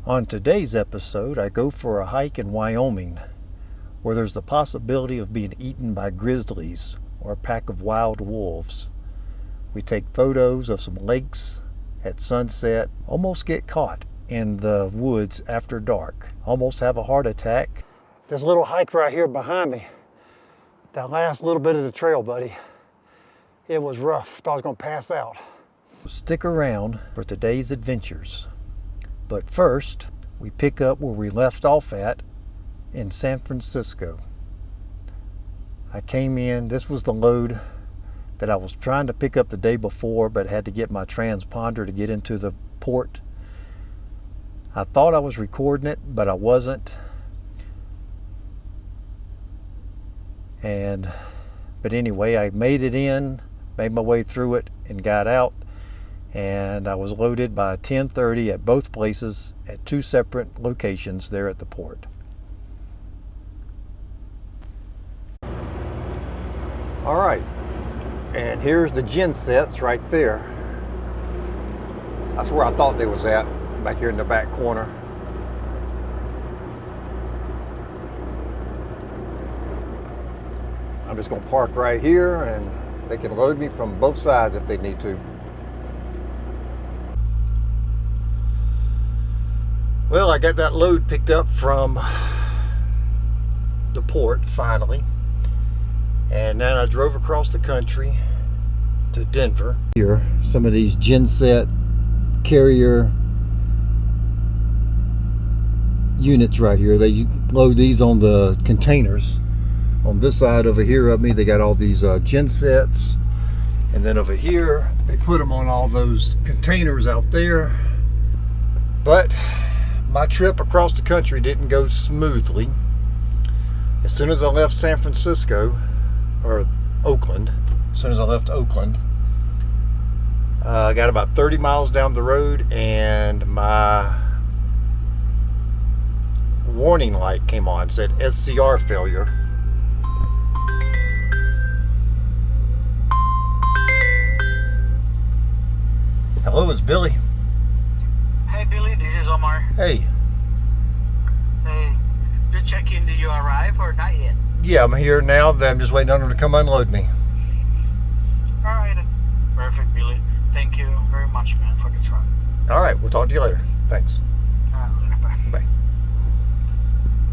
On today's episode, I go for a hike in Wyoming, where there's the possibility of being eaten by grizzlies or a pack of wild wolves. We take photos of some lakes at sunset, almost get caught in the woods after dark, almost have a heart attack. This little hike right here behind me, that last little bit of the trail, buddy, it was rough. Thought I was gonna pass out. Stick around for today's adventures. But first, we pick up where we left off at in San Francisco. I came in, this was the load that I was trying to pick up the day before, but had to get my transponder to get into the port. I thought I was recording it, but I wasn't. But anyway, I made it in, made my way through it, and got out. And I was loaded by 10:30 at both places at two separate locations there at the port. All right, and here's the gin sets right there. That's where I thought they was at, back here in the back corner. I'm just gonna park right here and they can load me from both sides if they need to. Well, I got that load picked up from the port finally, and then I drove across the country to Denver. Here, some of these genset carrier units right here. They load these on the containers. On this side over here of me, they got all these gensets, and then over here, they put them on all those containers out there. But my trip across the country didn't go smoothly. As soon as I left San Francisco, or Oakland, as soon as I left Oakland, I got about 30 miles down the road and my warning light came on, said SCR failure. Hello, it's Billy. Hey Billy, this is Omar. Hey. Hey, you checking, did you arrive or not yet? Yeah, I'm here now. I'm just waiting on them to come unload me. Alright, perfect Billy. Thank you very much, man, for the truck. Alright, we'll talk to you later. Thanks. Bye.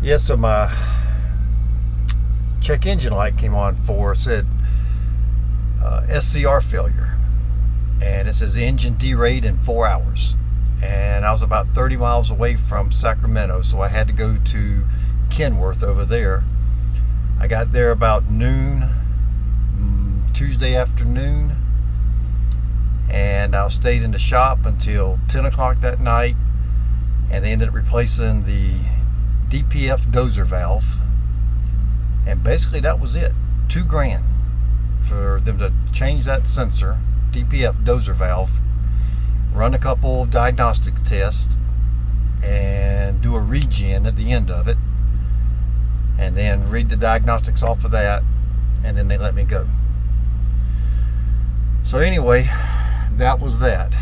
Yeah, so my check engine light came on said SCR failure. And it says engine derate in 4 hours. And I was about 30 miles away from Sacramento, so I had to go to Kenworth over there. I got there about noon, Tuesday afternoon, and I stayed in the shop until 10 o'clock that night, and they ended up replacing the DPF dozer valve, and basically that was it. $2,000 for them to change that sensor, DPF dozer valve, run a couple of diagnostic tests, and do a regen at the end of it, and then read the diagnostics off of that, and then they let me go. So anyway, that was that.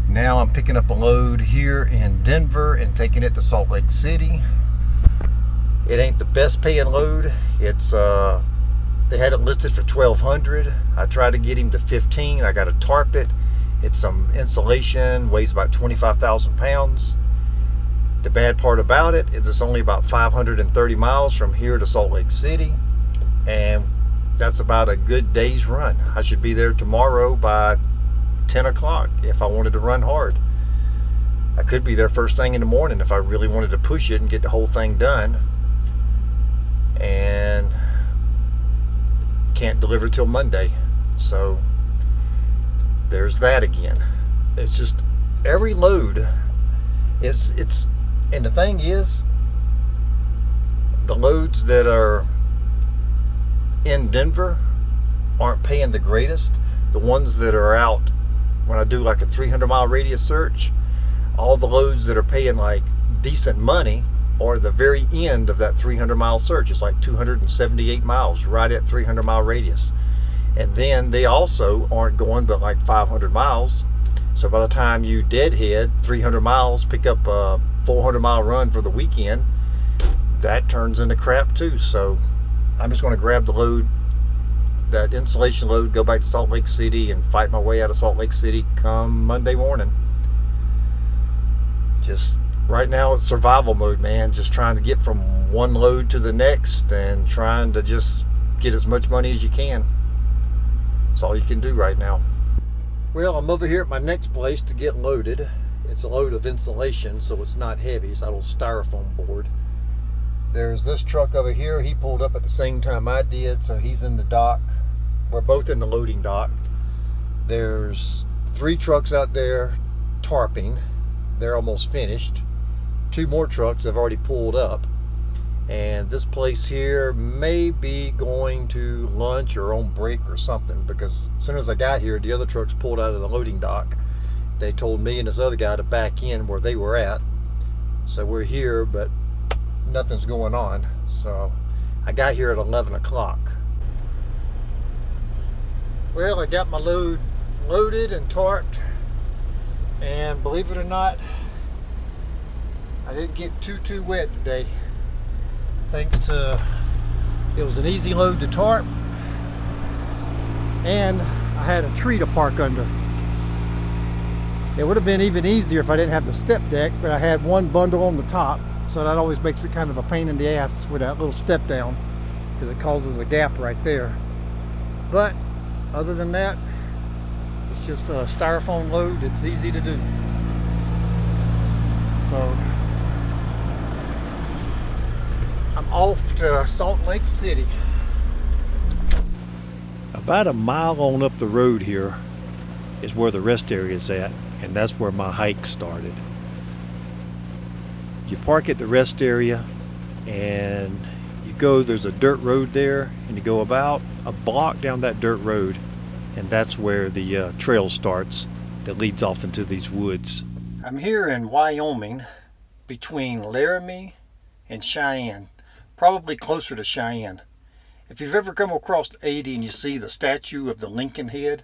Now I'm picking up a load here in Denver and taking it to Salt Lake City. It ain't the best paying load. It's they had it listed for $1,200. I tried to get him to $1,500. I got to tarp it. It's some insulation, weighs about 25,000 pounds. The bad part about it is it's only about 530 miles from here to Salt Lake City, and that's about a good day's run. I should be there tomorrow by 10 o'clock if I wanted to run hard. I could be there first thing in the morning if I really wanted to push it and get the whole thing done, and can't deliver till Monday. So there's that again. It's just every load, it's and the thing is, the loads that are in Denver aren't paying the greatest. The ones that are out, when I do like a 300-mile radius search, all the loads that are paying like decent money are the very end of that 300-mile search. It's like 278 miles right at 300-mile radius. And then they also aren't going but like 500 miles. So by the time you deadhead 300 miles, pick up a 400-mile run for the weekend, that turns into crap too. So I'm just going to grab the load, that insulation load, go back to Salt Lake City and fight my way out of Salt Lake City come Monday morning. Just right now it's survival mode, man. Just trying to get from one load to the next and trying to just get as much money as you can. That's all you can do right now. Well, I'm over here at my next place to get loaded. It's a load of insulation, so it's not heavy. It's that old styrofoam board. There's this truck over here. He pulled up at the same time I did, so he's in the dock. We're both in the loading dock. There's 3 trucks out there tarping. They're almost finished. 2 more trucks have already pulled up. And this place here may be going to lunch or on break or something, because as soon as I got here, the other trucks pulled out of the loading dock. They told me and this other guy to back in where they were at. So we're here, but nothing's going on. So I got here at 11 o'clock. Well, I got my load loaded and tarped, and believe it or not, I didn't get too wet today. Thanks to, it was an easy load to tarp, and I had a tree to park under. It would have been even easier if I didn't have the step deck, but I had one bundle on the top, so that always makes it kind of a pain in the ass with that little step down, because it causes a gap right there. But other than that, it's just a styrofoam load. It's easy to do. So I'm off to Salt Lake City. About a mile on up the road here is where the rest area is at, and that's where my hike started. You park at the rest area and you go, there's a dirt road there, and you go about a block down that dirt road, and that's where the trail starts that leads off into these woods. I'm here in Wyoming between Laramie and Cheyenne. Probably closer to Cheyenne. If you've ever come across 80 and you see the statue of the Lincoln head,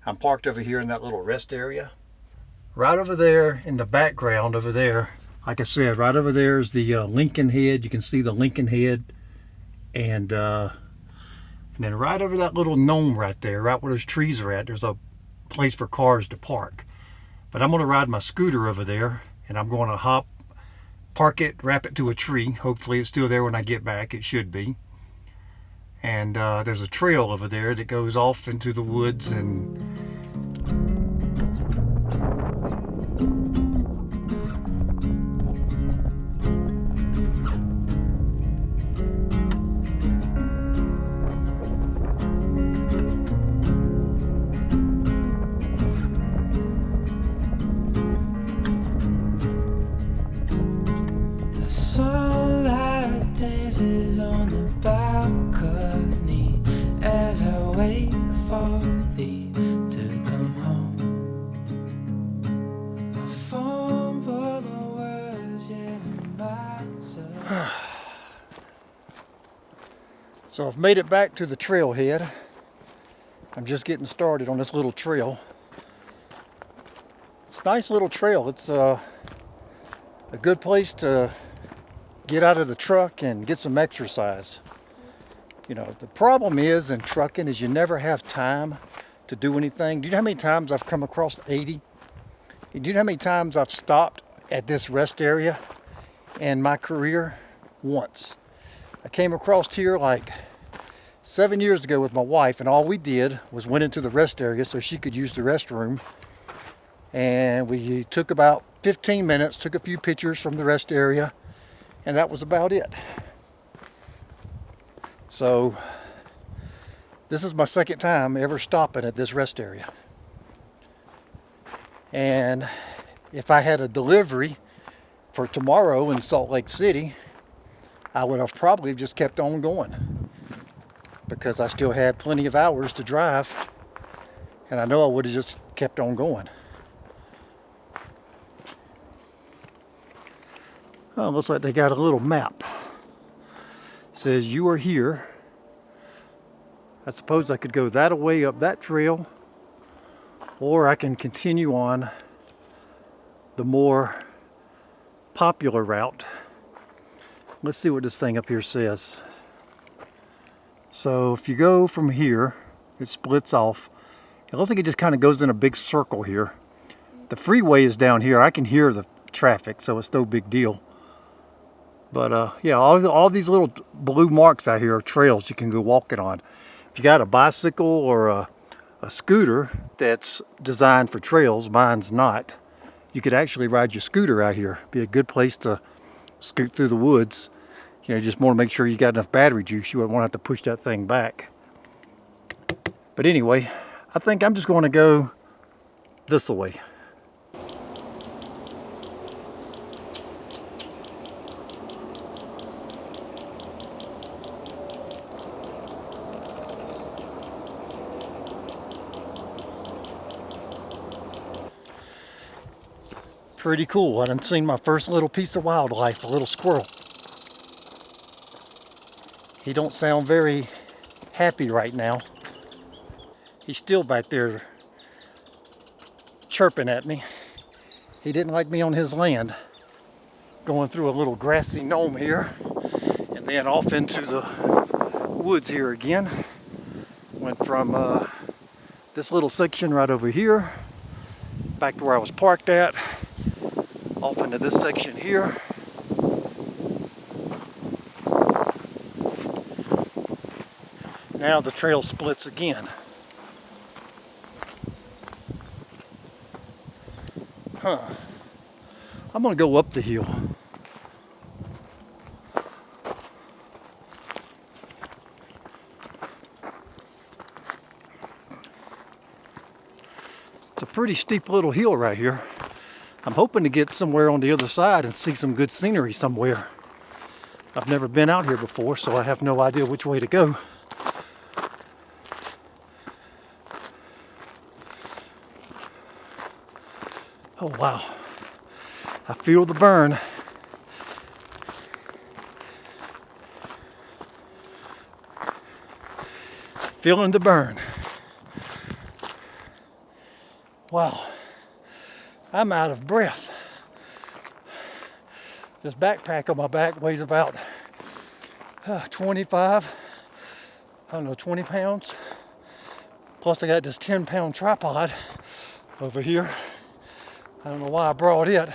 I'm parked over here in that little rest area. Right over there in the background over there, like I said, right over there is the Lincoln head. You can see the Lincoln head. And then right over that little gnome right there, right where those trees are at, there's a place for cars to park. But I'm going to ride my scooter over there, and I'm going to park it, wrap it to a tree. Hopefully it's still there when I get back. It should be. And there's a trail over there that goes off into the woods, and sunlight dances on the balcony as I wait for thee to come home. I fumble the words in myself. So I've made it back to the trailhead. I'm just getting started on this little trail. It's a nice little trail. It's a good place to get out of the truck and get some exercise. You know, the problem is in trucking is you never have time to do anything. Do you know how many times I've come across 80? Do you know how many times I've stopped at this rest area in my career? Once. I came across here like 7 years ago with my wife, and all we did was went into the rest area so she could use the restroom. And we took about 15 minutes, took a few pictures from the rest area, and that was about it. So this is my second time ever stopping at this rest area. And if I had a delivery for tomorrow in Salt Lake City, I would have probably just kept on going, because I still had plenty of hours to drive, and I know I would have just kept on going. Oh, looks like they got a little map. It says you are here. I suppose I could go that way up that trail, or I can continue on the more popular route. Let's see what this thing up here says. So if you go from here, it splits off. It looks like it just kind of goes in a big circle here. The freeway is down here. I can hear the traffic, so it's no big deal. But yeah, all these little blue marks out here are trails you can go walking on. If you got a bicycle or a scooter that's designed for trails, mine's not, you could actually ride your scooter out here. Be a good place to scoot through the woods. You know, you just want to make sure you got enough battery juice. You wouldn't want to have to push that thing back. But anyway, I think I'm just going to go this way. Pretty cool. I done seen my first little piece of wildlife, a little squirrel. He don't sound very happy right now. He's still back there chirping at me. He didn't like me on his land. Going through a little grassy knoll here and then off into the woods here again. Went from this little section right over here back to where I was parked at, off into this section here. Now the trail splits again. I'm gonna go up the hill. It's a pretty steep little hill right here. I'm hoping to get somewhere on the other side and see some good scenery somewhere. I've never been out here before, so I have no idea which way to go. Oh wow, I feel the burn. Feeling the burn. Wow, I'm out of breath. This backpack on my back weighs about 20 pounds. Plus I got this 10-pound tripod over here. I don't know why I brought it.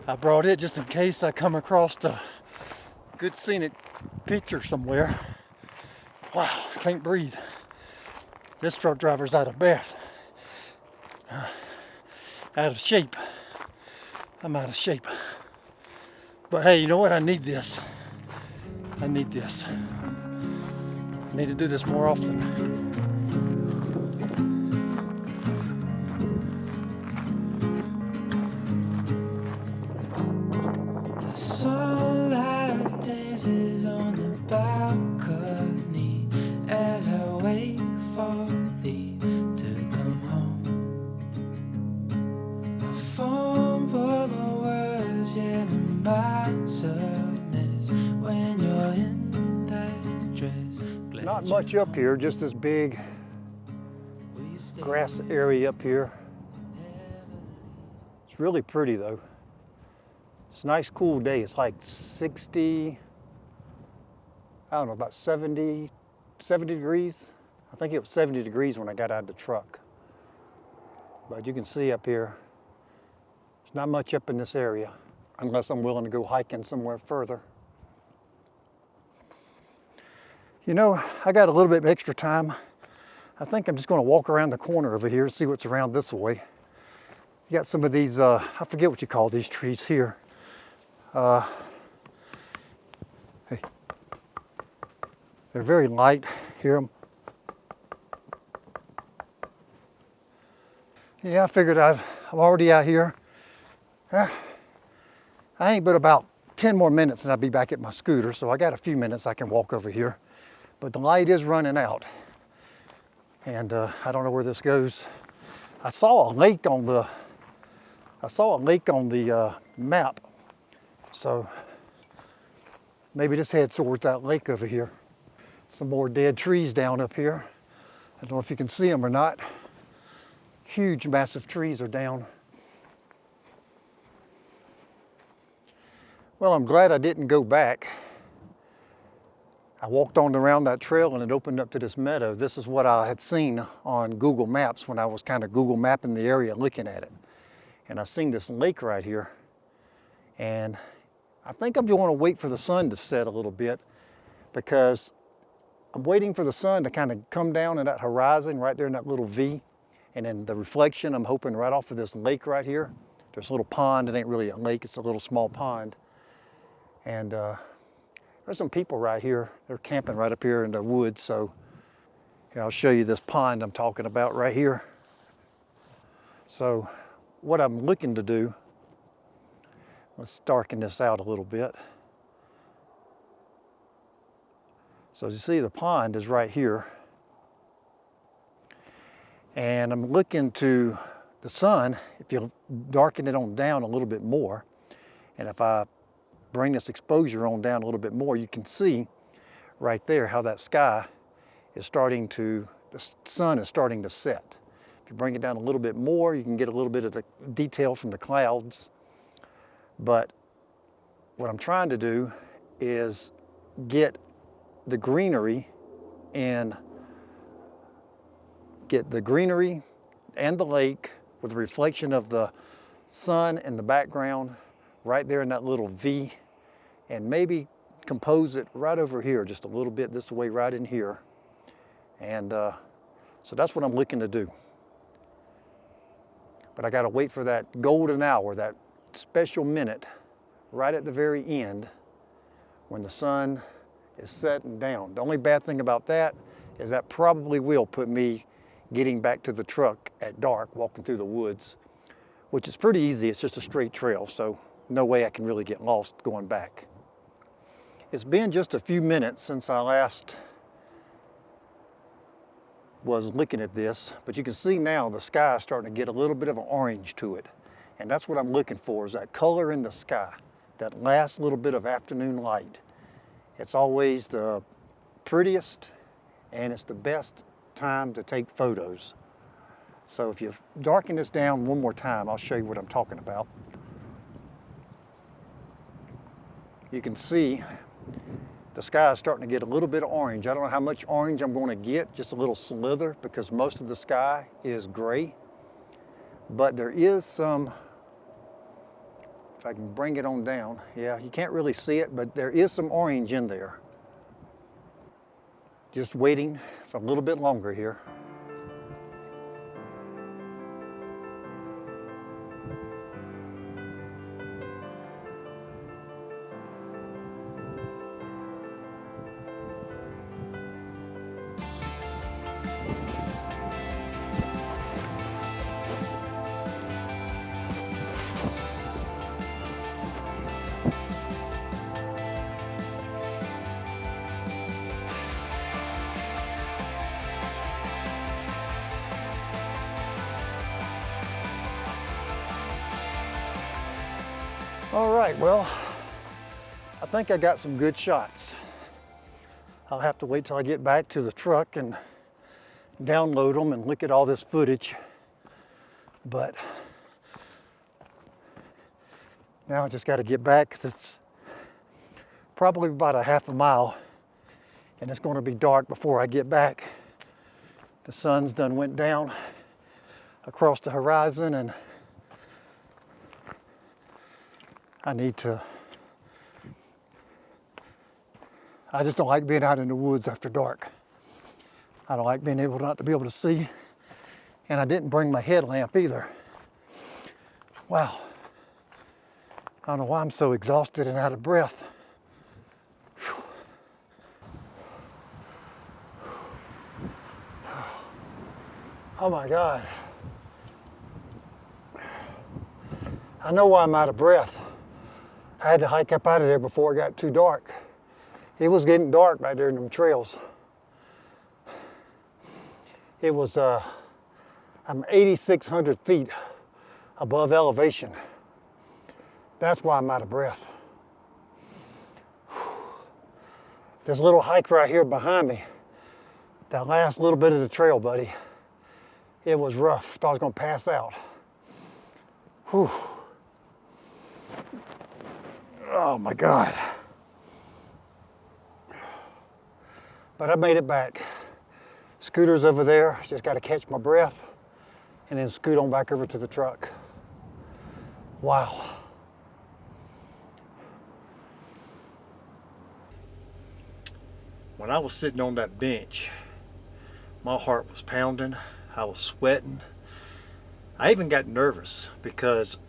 I brought it just in case I come across a good scenic picture somewhere. Wow, I can't breathe. This truck driver's out of breath. Out of shape. I'm out of shape. But hey, you know what? I need this. I need this. I need to do this more often. The sunlight dances on the balcony as I wait for thee to come home. I fumble the words, yeah, my sadness when you're in that dress. Not much up here, just this big grass area up here. It's really pretty though. It's a nice cool day. It's like 60, I don't know, about 70 degrees. I think it was 70 degrees when I got out of the truck. But you can see up here, there's not much up in this area unless I'm willing to go hiking somewhere further. You know, I got a little bit of extra time. I think I'm just going to walk around the corner over here and see what's around this way. You got some of these, I forget what you call these trees here. Hey, they're very light. Hear them? Yeah, I figured I'm already out here. I ain't but about 10 more minutes and I'll be back at my scooter, so I got a few minutes I can walk over here. But the light is running out. And I don't know where this goes. I saw a lake on the map. So maybe this heads towards that lake over here. Some more dead trees down up here. I don't know if you can see them or not. Huge, massive trees are down. Well, I'm glad I didn't go back. I walked on around that trail and it opened up to this meadow. This is what I had seen on Google Maps when I was kind of Google mapping the area looking at it. And I seen this lake right here. And I think I'm going to wait for the sun to set a little bit because I'm waiting for the sun to kind of come down in that horizon right there in that little V. And then the reflection, I'm hoping right off of this lake right here. There's a little pond. It ain't really a lake. It's a little small pond. And there's some people right here. They're camping right up here in the woods. So here, I'll show you this pond I'm talking about right here. So what I'm looking to do, let's darken this out a little bit. So as you see, the pond is right here. And I'm looking to the sun, if you darken it on down a little bit more, and if I bring this exposure on down a little bit more, you can see right there how that sky is starting to, the sun is starting to set. If you bring it down a little bit more, you can get a little bit of the detail from the clouds. But what I'm trying to do is get the greenery and the lake with the reflection of the sun in the background right there in that little V, and maybe compose it right over here just a little bit this way right in here. And so that's what I'm looking to do. But I got to wait for that golden hour, that special minute right at the very end when the sun is setting down. The only bad thing about that is that probably will put me getting back to the truck at dark, walking through the woods, which is pretty easy. It's just a straight trail, so no way I can really get lost going back. It's been just a few minutes since I last was looking at this, but you can see now the sky is starting to get a little bit of an orange to it. And that's what I'm looking for, is that color in the sky, that last little bit of afternoon light. It's always the prettiest and it's the best time to take photos. So if you darken this down one more time, I'll show you what I'm talking about. You can see the sky is starting to get a little bit of orange. I don't know how much orange I'm going to get, just a little slither, because most of the sky is gray. But there is some, if I can bring it on down, yeah, you can't really see it, but there is some orange in there. Just waiting for a little bit longer here. All right, well, I think I got some good shots. I'll have to wait till I get back to the truck and download them and look at all this footage. But now I just got to get back because it's probably about a half a mile and it's going to be dark before I get back. The sun's done went down across the horizon and I just don't like being out in the woods after dark. I don't like being able not to be able to see. And I didn't bring my headlamp either. Wow. I don't know why I'm so exhausted and out of breath. Whew. Oh my God. I know why I'm out of breath. I had to hike up out of there before it got too dark. It was getting dark right there in them trails. It was, I'm 8,600 feet above elevation. That's why I'm out of breath. This little hike right here behind me, that last little bit of the trail, buddy, It was rough. Thought I was gonna pass out. Whew. Oh my God. But I made it back. Scooter's over there. Just got to catch my breath and then scoot on back over to the truck. Wow. When I was sitting on that bench, my heart was pounding. I was sweating. I even got nervous because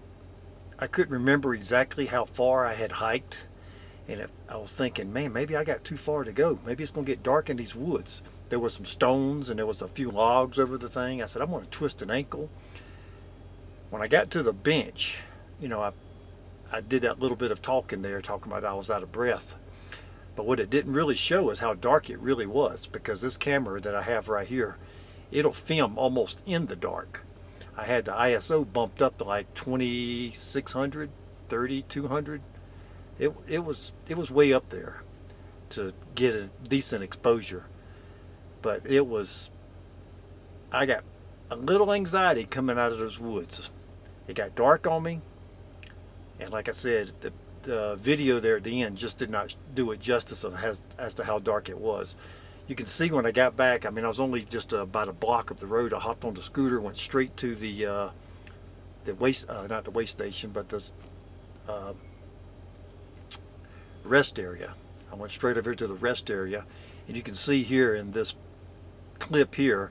I couldn't remember exactly how far I had hiked. And I was thinking, man, maybe I got too far to go. Maybe it's going to get dark in these woods. There were some stones and there was a few logs over the thing. I said, I'm going to twist an ankle. When I got to the bench, you know, I did that little bit of talking there, talking about I was out of breath. But what it didn't really show is how dark it really was, because this camera that I have right here, it'll film almost in the dark. I had the ISO bumped up to like 2600, 3200. It was way up there to get a decent exposure. But I got a little anxiety coming out of those woods. It got dark on me, and like I said, the video there at the end just did not do it justice as to how dark it was. You can see when I got back, I mean, I was only just about a block up the road. I hopped on the scooter, went straight to the not the waste station, but the rest area. I went straight over to the rest area, and you can see here in this clip here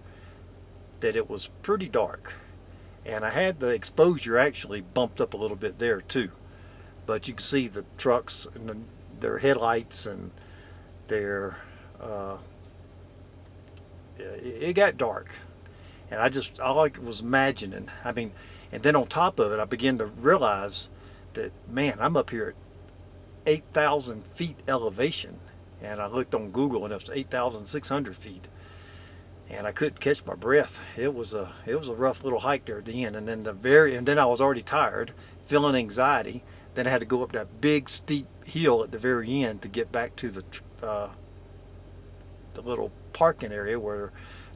that it was pretty dark, and I had the exposure actually bumped up a little bit there too. But you can see the trucks and their headlights and their it got dark, and all I was imagining, I mean, and then on top of it I began to realize that, man, I'm up here at 8,000 feet elevation, and I looked on Google and it was 8,600 feet, and I couldn't catch my breath. It was a rough little hike there at the end, and then I was already tired, feeling anxiety. Then I had to go up that big steep hill at the very end to get back to the little parking area where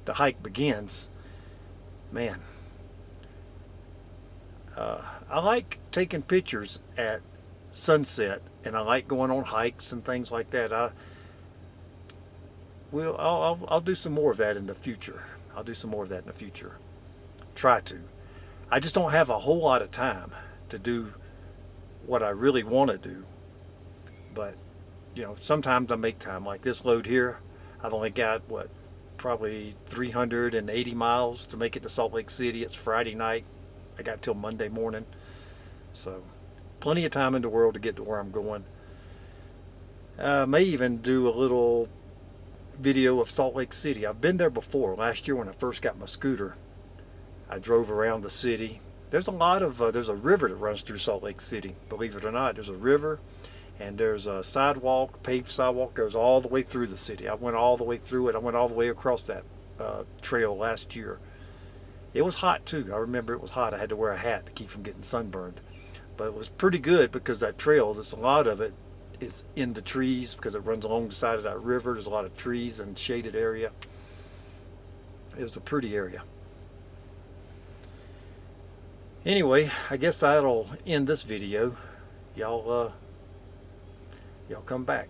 the hike begins. Man, I like taking pictures at sunset, and I like going on hikes and things like that. I'll do some more of that in the future. I'll do some more of that in the future. Try to. I just don't have a whole lot of time to do what I really want to do. But, you know, sometimes I make time. Like this load here, I've only got, probably 380 miles to make it to Salt Lake City. It's Friday night. I got till Monday morning. So, plenty of time in the world to get to where I'm going. May even do a little video of Salt Lake City. I've been there before. Last year when I first got my scooter, I drove around the city. There's there's a river that runs through Salt Lake City. Believe it or not, there's a river, and there's a sidewalk, paved sidewalk, goes all the way through the city. I went all the way through it. I went all the way across that trail last year. It was hot too. I remember it was hot. I had to wear a hat to keep from getting sunburned. But it was pretty good because that trail, there's a lot of it is in the trees because it runs along the side of that river. There's a lot of trees and shaded area. It was a pretty area. Anyway, I guess that'll end this video. Y'all come back.